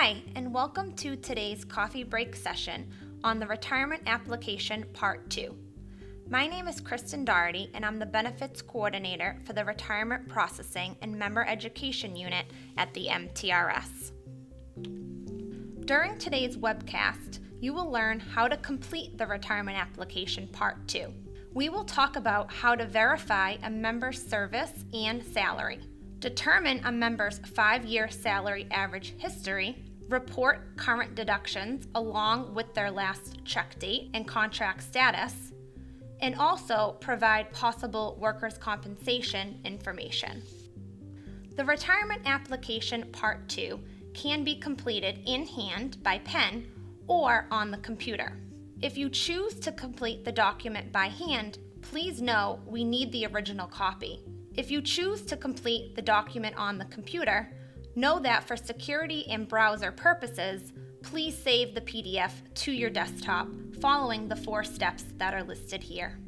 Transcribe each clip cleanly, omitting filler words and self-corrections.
Hi, and welcome to today's coffee break session on the Retirement Application Part 2. My name is Kristen Doherty, and I'm the Benefits Coordinator for the Retirement Processing and Member Education Unit at the MTRS. During today's webcast, you will learn how to complete the Retirement Application Part 2. We will talk about how to verify a member's service and salary, determine a member's 5-year salary average history, report current deductions along with their last check date and contract status, and also provide possible workers' compensation information. The Retirement Application Part 2 can be completed in hand by pen or on the computer. If you choose to complete the document by hand, please know we need the original copy. If you choose to complete the document on the computer, know that for security and browser purposes, please save the PDF to your desktop following the 4 steps that are listed here.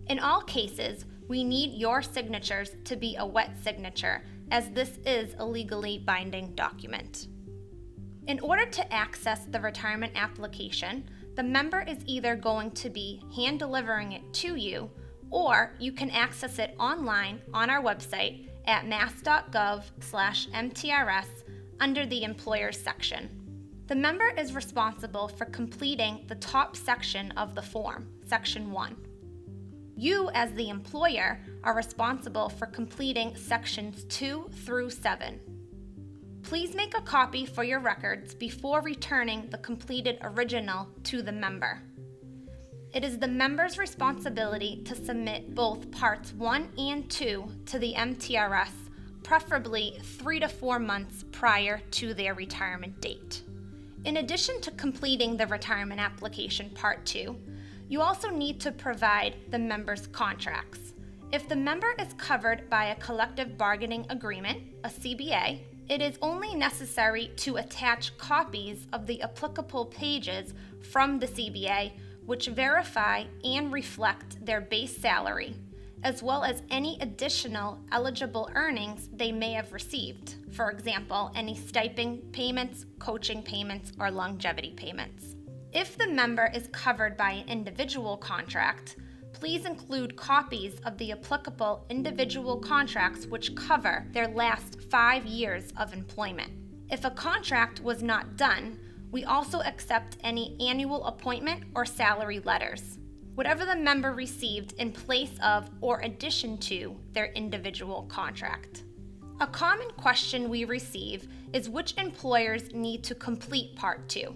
In all cases, we need your signatures to be a wet signature, as this is a legally binding document. In order to access the retirement application, the member is either going to be hand delivering it to you, or you can access it online on our website at mass.gov/MTRS under the Employers section. The member is responsible for completing the top section of the form, Section 1. You, as the employer, are responsible for completing Sections 2 through 7. Please make a copy for your records before returning the completed original to the member. It is the member's responsibility to submit both Parts 1 and 2 to the MTRS, preferably 3 to 4 months prior to their retirement date. In addition to completing the Retirement Application Part 2, you also need to provide the member's contracts. If the member is covered by a collective bargaining agreement, a CBA, it is only necessary to attach copies of the applicable pages from the CBA which verify and reflect their base salary, as well as any additional eligible earnings they may have received. For example, any stipend payments, coaching payments, or longevity payments. If the member is covered by an individual contract, please include copies of the applicable individual contracts which cover their last 5 years of employment. If a contract was not done, we also accept any annual appointment or salary letters, whatever the member received in place of or addition to their individual contract. A common question we receive is which employers need to complete Part 2.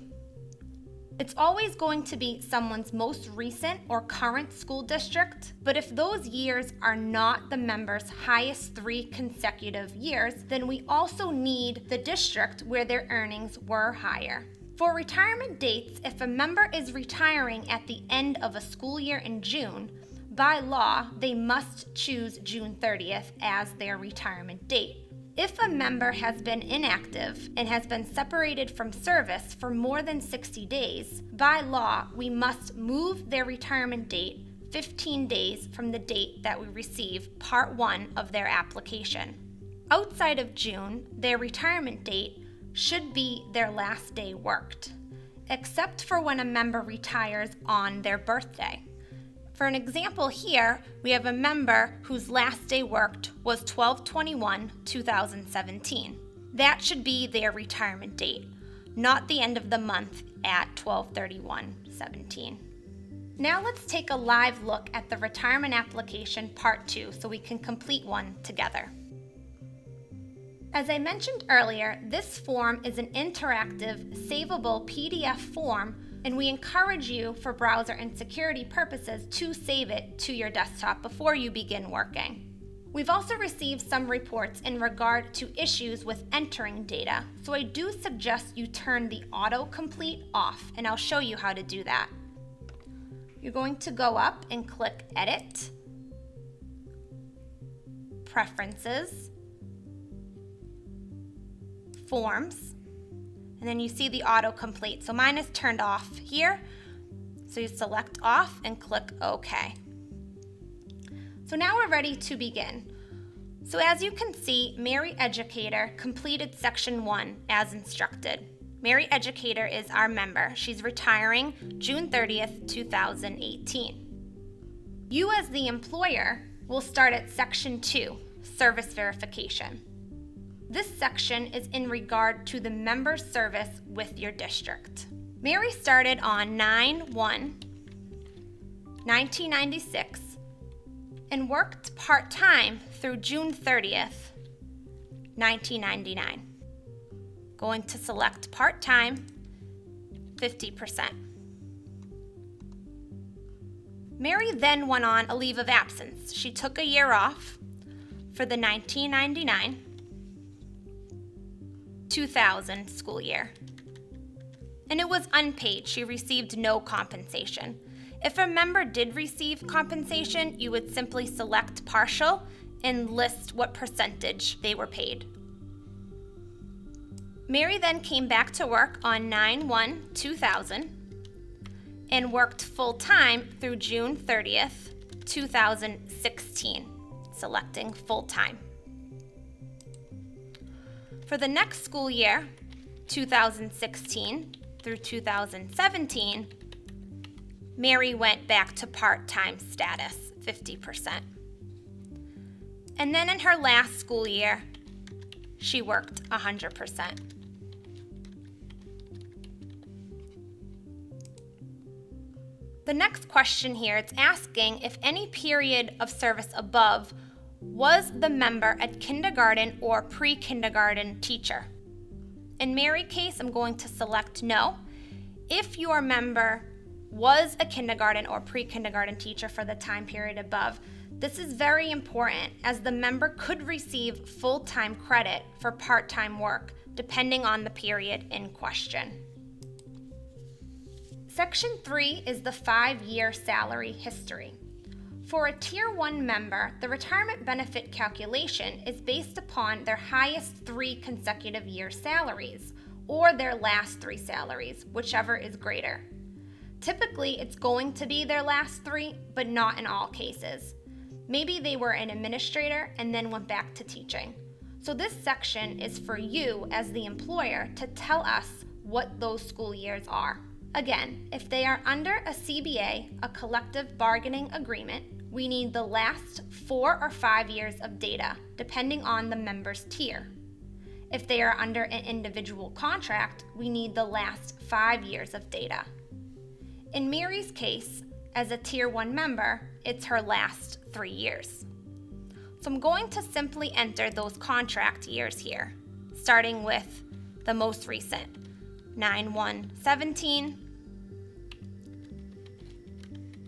It's always going to be someone's most recent or current school district, but if those years are not the member's highest 3 consecutive years, then we also need the district where their earnings were higher. For retirement dates, if a member is retiring at the end of a school year in June, by law, they must choose June 30th as their retirement date. If a member has been inactive and has been separated from service for more than 60 days, by law, we must move their retirement date 15 days from the date that we receive Part 1 of their application. Outside of June, their retirement date should be their last day worked, except for when a member retires on their birthday. For an example here, we have a member whose last day worked was 12/21/2017. That should be their retirement date, not the end of the month at 12/31/17. Now let's take a live look at the Retirement Application Part 2 so we can complete one together. As I mentioned earlier, this form is an interactive, savable PDF form, and we encourage you, for browser and security purposes, to save it to your desktop before you begin working. We've also received some reports in regard to issues with entering data, so I do suggest you turn the autocomplete off, and I'll show you how to do that. You're going to go up and click Edit, Preferences, Forms, and then you see the autocomplete. So mine is turned off here. So you select off and click OK. So now we're ready to begin. So as you can see, Mary Educator completed Section 1 as instructed. Mary Educator is our member. She's retiring June 30th, 2018. You as the employer will start at Section 2, Service Verification. This section is in regard to the member's service with your district. Mary started on 9/1/1996 and worked part-time through June 30th, 1999. Going to select part-time, 50%. Mary then went on a leave of absence. She took a year off for the 1999-2000 school year. And it was unpaid. She received no compensation. If a member did receive compensation, you would simply select partial and list what percentage they were paid. Mary then came back to work on 9/1/2000 and worked full-time through June 30th, 2016, selecting full-time. For the next school year, 2016 through 2017, Mary went back to part-time status, 50%. And then in her last school year, she worked 100%. The next question here, it's asking if any period of service above was the member a kindergarten or pre-kindergarten teacher. In Mary's case, I'm going to select no. If your member was a kindergarten or pre-kindergarten teacher for the time period above, this is very important as the member could receive full-time credit for part-time work depending on the period in question. Section 3 is the 5-year salary history. For a Tier 1 member, the retirement benefit calculation is based upon their highest 3 consecutive year salaries or their last 3 salaries, whichever is greater. Typically, it's going to be their last 3, but not in all cases. Maybe they were an administrator and then went back to teaching. So this section is for you as the employer to tell us what those school years are. Again, if they are under a CBA, a collective bargaining agreement, we need the last 4 or 5 years of data, depending on the member's tier. If they are under an individual contract, we need the last 5 years of data. In Mary's case, as a Tier 1 member, it's her last 3 years. So I'm going to simply enter those contract years here, starting with the most recent, 9/1/17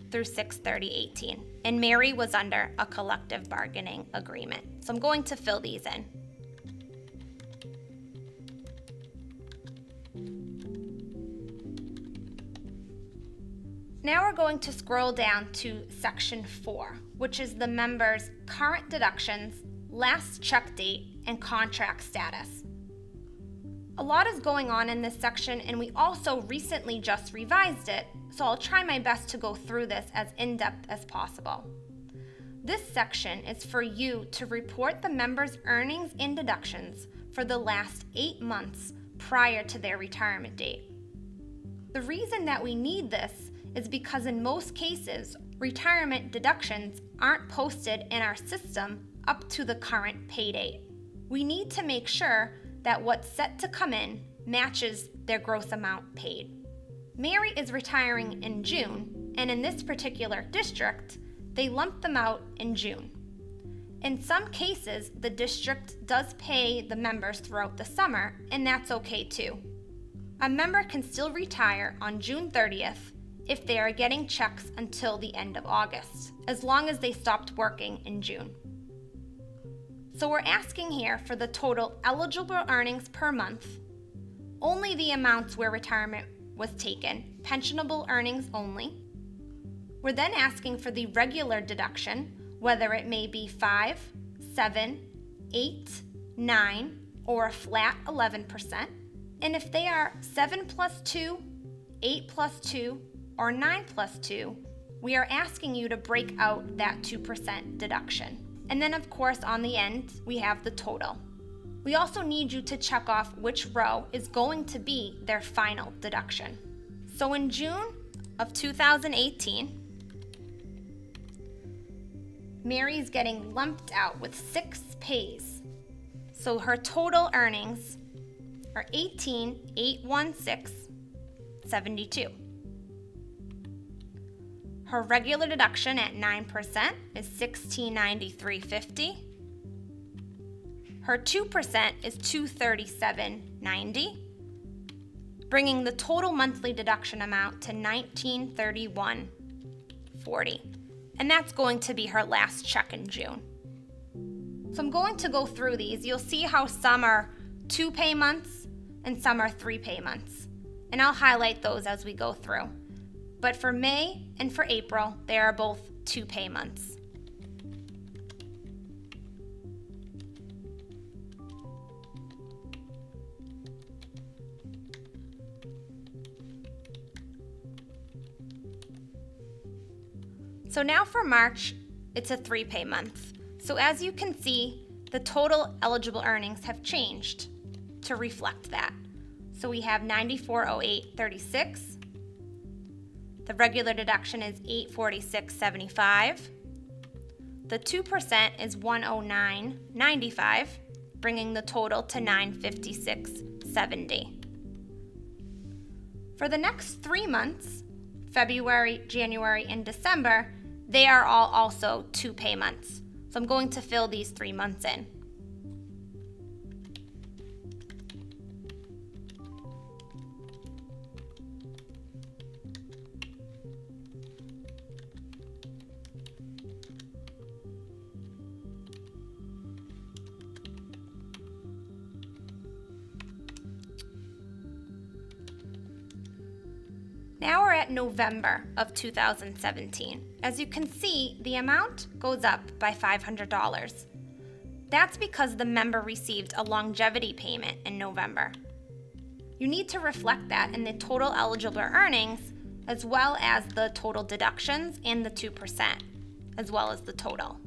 through 6/30/18. And Mary was under a collective bargaining agreement. So I'm going to fill these in. Now we're going to scroll down to Section 4, which is the member's current deductions, last check date, and contract status. A lot is going on in this section, and we also recently just revised it, so I'll try my best to go through this as in-depth as possible. This section is for you to report the member's earnings and deductions for the last 8 months prior to their retirement date. The reason that we need this is because in most cases, retirement deductions aren't posted in our system up to the current pay date. We need to make sure that what's set to come in matches their gross amount paid. Mary is retiring in June, and in this particular district, they lump them out in June. In some cases, the district does pay the members throughout the summer, and that's okay too. A member can still retire on June 30th if they are getting checks until the end of August, as long as they stopped working in June. So we're asking here for the total eligible earnings per month, only the amounts where retirement was taken, pensionable earnings only. We're then asking for the regular deduction, whether it may be 5, 7, 8, 9, or a flat 11%. And if they are 7 plus 2, 8 plus 2, or 9 plus 2, we are asking you to break out that 2% deduction. And then of course on the end, we have the total. We also need you to check off which row is going to be their final deduction. So in June of 2018, Mary's getting lumped out with 6 pays. So her total earnings are $18,816.72. Her regular deduction at 9% is $1693.50. Her 2% is $237.90, bringing the total monthly deduction amount to $1931.40. And that's going to be her last check in June. So I'm going to go through these. You'll see how some are 2 pay months and some are 3 pay months. And I'll highlight those as we go through. But for May and for April, they are both 2 pay months. So now for March, it's a 3 pay month. So as you can see, the total eligible earnings have changed to reflect that. So we have $9408.36. The regular deduction is $846.75. The 2% is $109.95, bringing the total to $956.70. For the next 3 months, February, January, and December, they are all also 2 pay months. So I'm going to fill these 3 months in. Now we're at November of 2017. As you can see, the amount goes up by $500. That's because the member received a longevity payment in November. You need to reflect that in the total eligible earnings, as well as the total deductions and the 2%, as well as the total.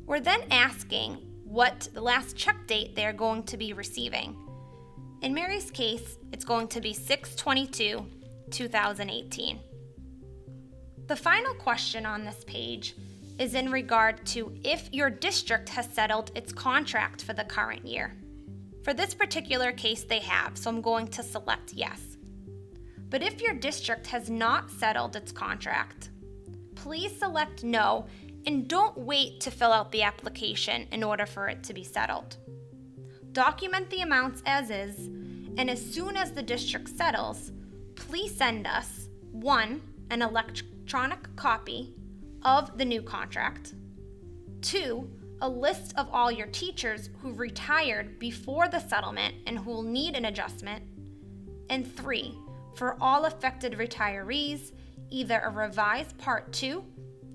We're then asking what the last check date they're going to be receiving. In Mary's case, it's going to be 6/22/2018. The final question on this page is in regard to if your district has settled its contract for the current year. For this particular case, they have, so I'm going to select yes. But if your district has not settled its contract, please select no, and don't wait to fill out the application in order for it to be settled. Document the amounts as is, and as soon as the district settles, please send us 1, an electronic copy of the new contract, 2, a list of all your teachers who retired before the settlement and who will need an adjustment, and 3, for all affected retirees, either a revised Part 2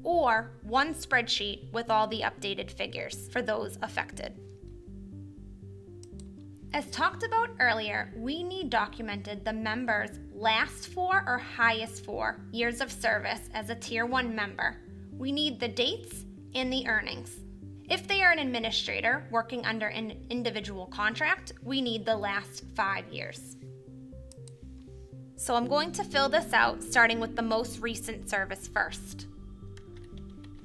or 1 spreadsheet with all the updated figures for those affected. As talked about earlier, we need documented the member's last 4 or highest 4 years of service as a Tier 1 member. We need the dates and the earnings. If they are an administrator working under an individual contract, we need the last 5 years. So I'm going to fill this out starting with the most recent service first.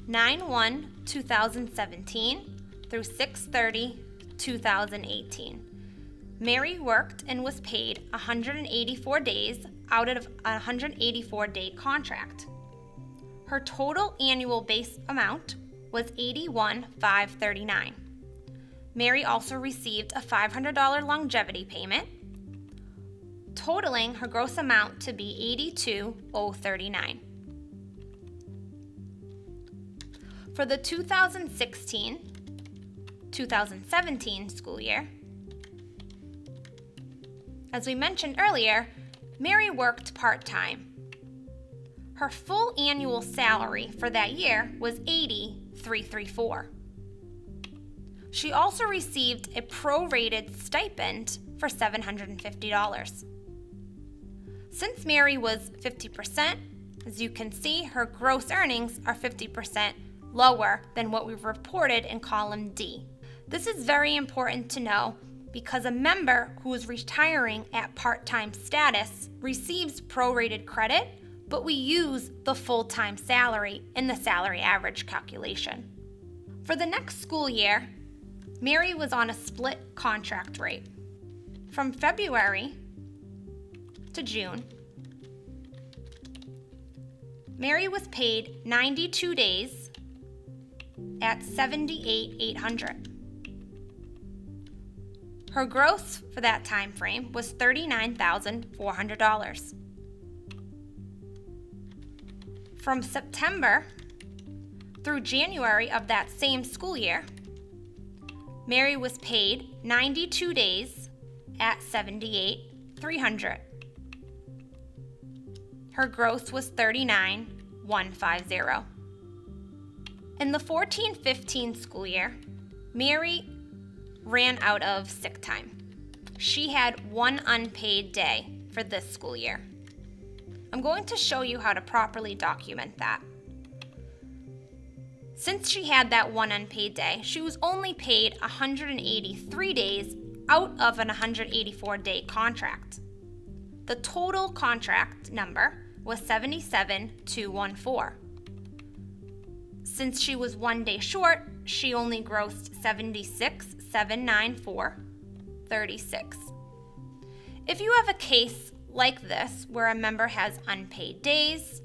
9/1/2017 through 6/30/2018. Mary worked and was paid 184 days out of a 184-day contract. Her total annual base amount was $81,539. Mary also received a $500 longevity payment, totaling her gross amount to be $82,039. For the 2016-2017 school year, as we mentioned earlier, Mary worked part-time. Her full annual salary for that year was $80,334. She also received a prorated stipend for $750. Since Mary was 50%, as you can see, her gross earnings are 50% lower than what we've reported in column D. This is very important to know because a member who is retiring at part-time status receives prorated credit, but we use the full-time salary in the salary average calculation. For the next school year, Mary was on a split contract rate. From February to June, Mary was paid 92 days at $78,800. Her gross for that time frame was $39,400. From September through January of that same school year, Mary was paid 92 days at $78,300. Her gross was $39,150. In the 14-15 school year, Mary ran out of sick time. She had one unpaid day for this school year. I'm going to show you how to properly document that. Since she had that one unpaid day, she was only paid 183 days out of an 184-day contract. The total contract number was 77,214. Since she was 1 day short, she only grossed 76,794.36. If you have a case like this where a member has unpaid days,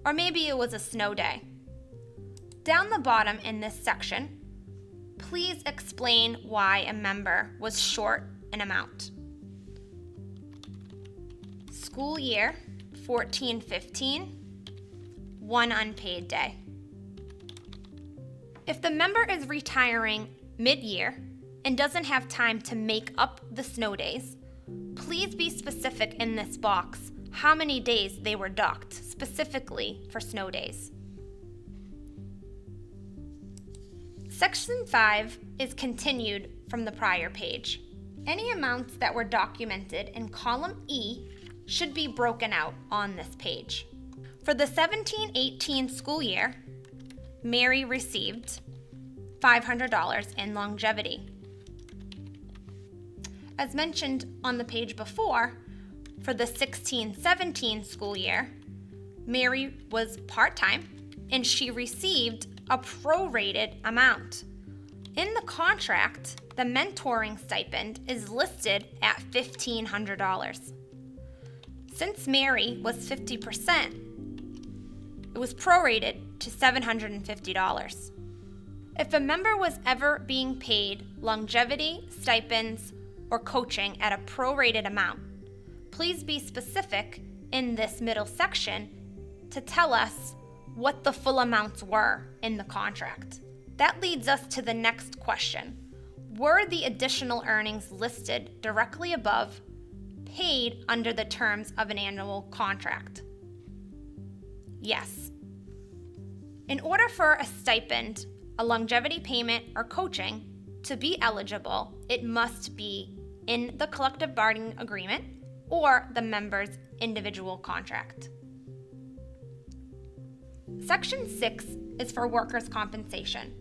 or maybe it was a snow day, down the bottom in this section, please explain why a member was short an amount. School year 14-15, one unpaid day. If the member is retiring mid-year and doesn't have time to make up the snow days, please be specific in this box how many days they were docked specifically for snow days. Section 5 is continued from the prior page. Any amounts that were documented in column E should be broken out on this page. For the 17-18 school year, Mary received $500 in longevity. As mentioned on the page before, for the 16-17 school year, Mary was part-time and she received a prorated amount. In the contract, the mentoring stipend is listed at $1,500. Since Mary was 50%, it was prorated to $750. If a member was ever being paid longevity, stipends, or coaching at a prorated amount, please be specific in this middle section to tell us what the full amounts were in the contract. That leads us to the next question. Were the additional earnings listed directly above paid under the terms of an annual contract? Yes. In order for a stipend, a longevity payment, or coaching to be eligible, it must be in the collective bargaining agreement or the member's individual contract. Section 6 is for workers' compensation.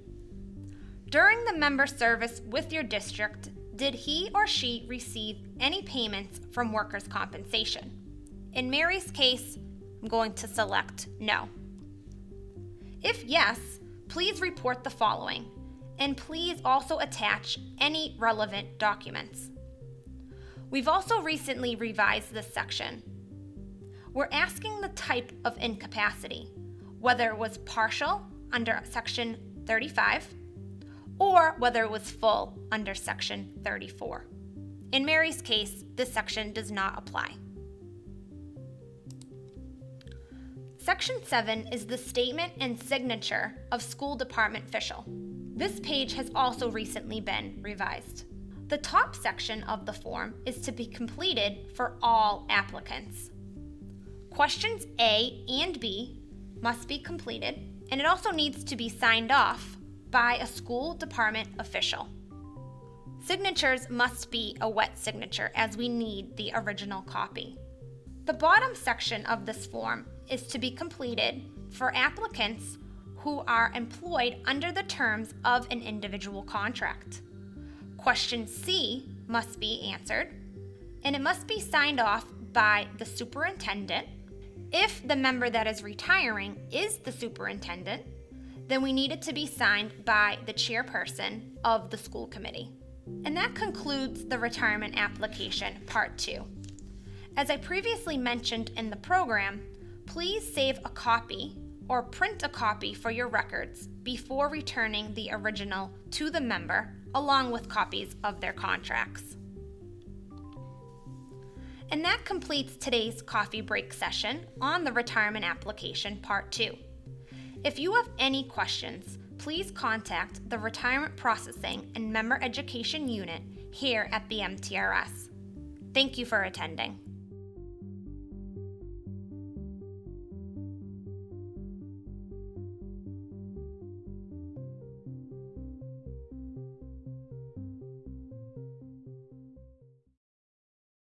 During the member service with your district, did he or she receive any payments from workers' compensation? In Mary's case, I'm going to select no. If yes, please report the following, and please also attach any relevant documents. We've also recently revised this section. We're asking the type of incapacity, whether it was partial under Section 35 or whether it was full under Section 34. In Mary's case, this section does not apply. Section 7 is the statement and signature of school department official. This page has also recently been revised. The top section of the form is to be completed for all applicants. Questions A and B must be completed, and it also needs to be signed off by a school department official. Signatures must be a wet signature, as we need the original copy. The bottom section of this form is to be completed for applicants who are employed under the terms of an individual contract. Question C must be answered, and it must be signed off by the superintendent. If the member that is retiring is the superintendent, then we need it to be signed by the chairperson of the school committee. And that concludes the retirement application part 2. As I previously mentioned in the program, please save a copy or print a copy for your records before returning the original to the member, along with copies of their contracts. And that completes today's coffee break session on the retirement application part 2. If you have any questions, please contact the Retirement Processing and Member Education Unit here at the MTRS. Thank you for attending.